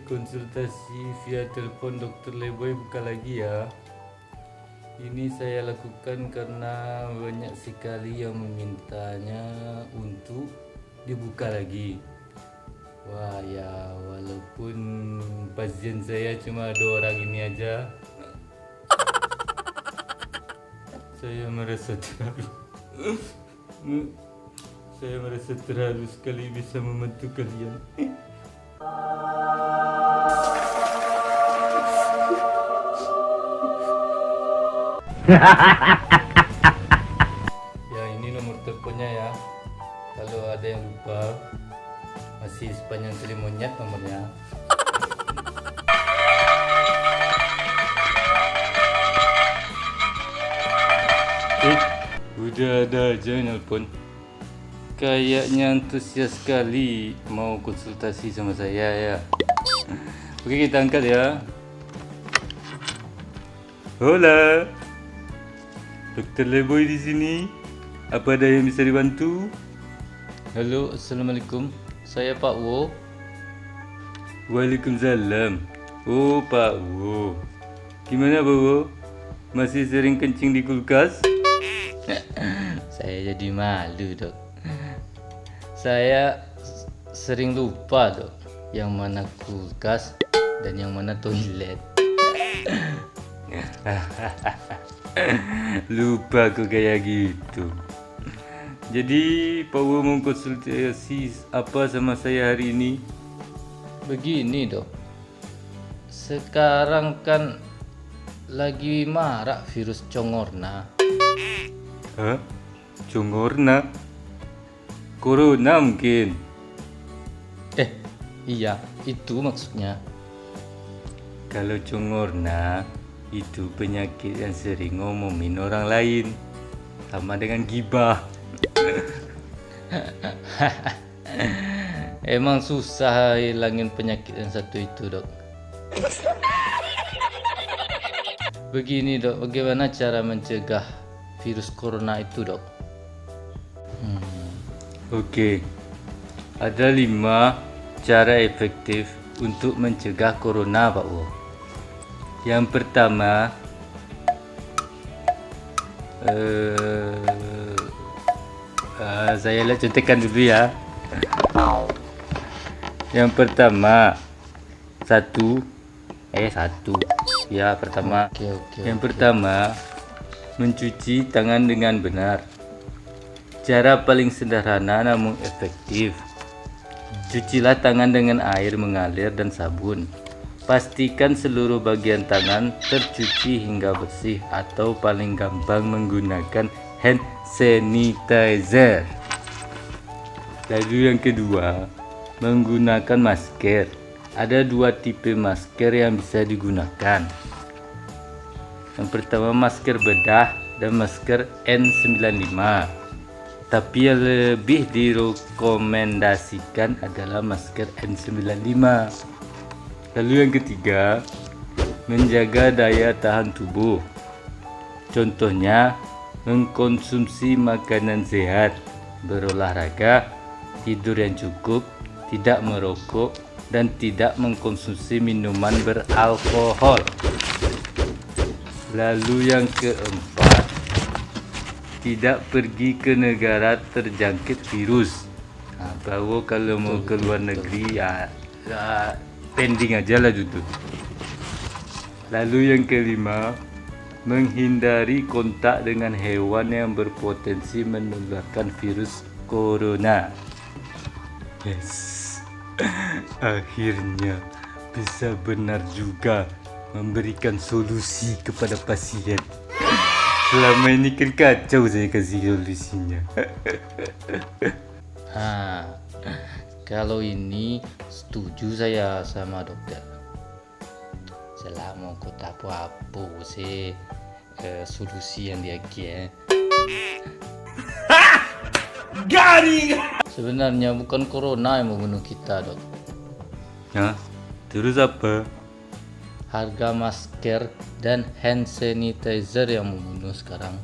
konsultasi via telepon Dr. Leboy buka lagi ya. Ini saya lakukan karena banyak sekali yang memintanya untuk dibuka lagi. Wah ya, walaupun pasien saya cuma 2 orang ini aja, saya merasa terharu sekali bisa membantu kalian. Ya, ini nomor teleponnya ya. Kalau ada yang lupa, masih sepanjang Selimonyet nomornya. Udah ada aja nelpon. Kayaknya antusias sekali mau konsultasi sama saya ya. Oke, kita angkat ya. Hola, Dr. Leboy di sini. Apa ada yang bisa dibantu? Halo, assalamualaikum. Saya Pak Wo. Waalaikumsalam. Oh, Pak Wo. Gimana Pak Wo? Masih sering kencing di kulkas? Saya jadi malu dok. Saya sering lupa dok, yang mana kulkas dan yang mana toilet. Lupa kok kayak gitu. Jadi Pak Wo mau konsultasi apa sama saya hari ini? Begini dok, sekarang kan lagi marak virus congorna. Hah? Congorna? Corona mungkin? Iya, itu maksudnya. Kalau congorna itu penyakit yang sering ngomongin orang lain, sama dengan gibah. Emang susah hilangin penyakit yang satu itu dok. Begini dok, bagaimana cara mencegah virus corona itu dok? Oke, ada 5 cara efektif untuk mencegah corona Pak Wo. Yang pertama, saya contohkan dulu ya. Yang pertama, satu. Ya, pertama. Yang pertama, mencuci tangan dengan benar. Cara paling sederhana namun efektif. Cucilah tangan dengan air mengalir dan sabun. Pastikan seluruh bagian tangan tercuci hingga bersih, atau paling gampang menggunakan hand sanitizer. Lalu yang kedua, menggunakan masker. Ada 2 tipe masker yang bisa digunakan. Yang pertama masker bedah dan masker N95. Tapi yang lebih direkomendasikan adalah masker N95. Lalu yang ketiga, menjaga daya tahan tubuh. Contohnya, mengkonsumsi makanan sehat, berolahraga, tidur yang cukup, tidak merokok, dan tidak mengkonsumsi minuman beralkohol. Lalu yang keempat, tidak pergi ke negara terjangkit virus. Bahwa kalau mau ke luar negeri ya pending aja lah gitu. Lalu yang kelima, menghindari kontak dengan hewan yang berpotensi menularkan virus corona. Yes, akhirnya bisa benar juga memberikan solusi kepada pasien. Selama ini kan kacau saya kasih solusinya. Kalau ini setuju saya sama dokter. Selama aku tak apa-apa sih solusi yang dia kira. Garing. Sebenarnya bukan corona yang membunuh kita dok. Terus apa? Harga masker dan hand sanitizer yang membunuh sekarang.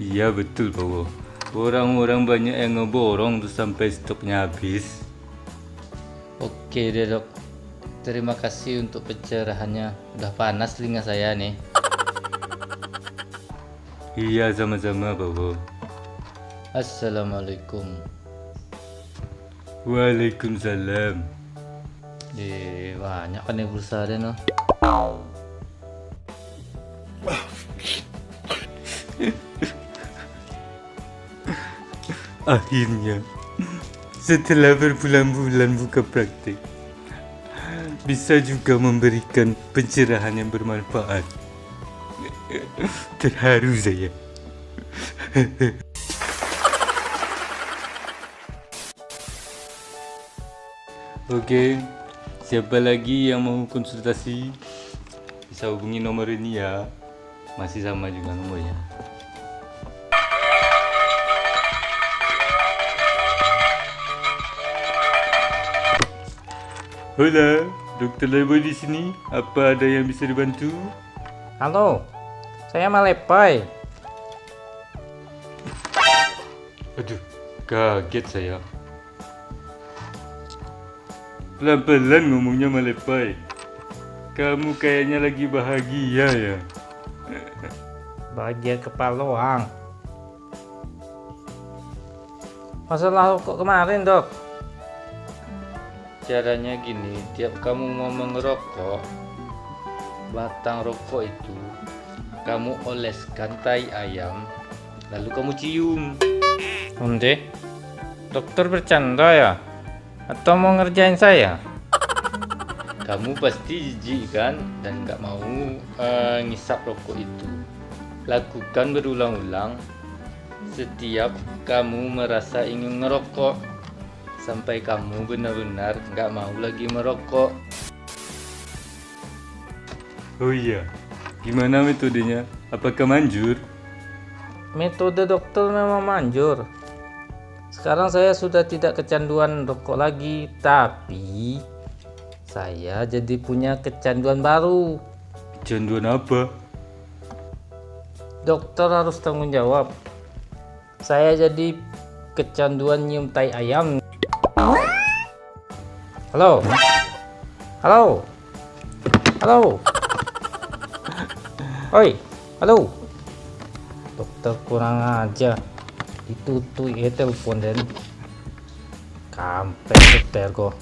Iya betul Pak Wo. Orang-orang banyak yang ngeborong tuh sampai stoknya habis. Oke deh dok, terima kasih untuk pencerahannya. Udah panas telinga saya nih. Iya, sama-sama Bobo. Assalamualaikum. Waalaikumsalam. Banyak kan yang berusaha deh no. Akhirnya, setelah berbulan-bulan buka praktik, bisa juga memberikan pencerahan yang bermanfaat. Terharu saya. Oke, siapa lagi yang mau konsultasi? Bisa hubungi nomor ini ya. Masih sama juga nomornya. Hola, Dokter Lebo di sini. Apa ada yang bisa dibantu? Halo, saya Malepai. Aduh, kaget saya. Pelan-pelan ngomongnya Malepai. Kamu kayaknya lagi bahagia ya. Bahagia kepaloang. Masalah rokok kemarin dok. Caranya gini, tiap kamu mau mengerokok, batang rokok itu kamu oleskan tai ayam, lalu kamu cium. Onde, dokter bercanda ya? Atau mau ngerjain saya? Kamu pasti jijik kan dan nggak mau ngisap rokok itu. Lakukan berulang-ulang setiap kamu merasa ingin ngerokok, sampai kamu benar-benar nggak mau lagi merokok. Oh iya, gimana metodenya? Apakah manjur? Metode dokter memang manjur. Sekarang saya sudah tidak kecanduan rokok lagi, tapi saya jadi punya kecanduan baru. Kecanduan apa? Dokter harus tanggung jawab. Saya jadi kecanduan nyium tai ayam. Halo, halo, halo, oi, halo. Dokter kurang aja. Itu tuh telepon dan kampret dokter kok.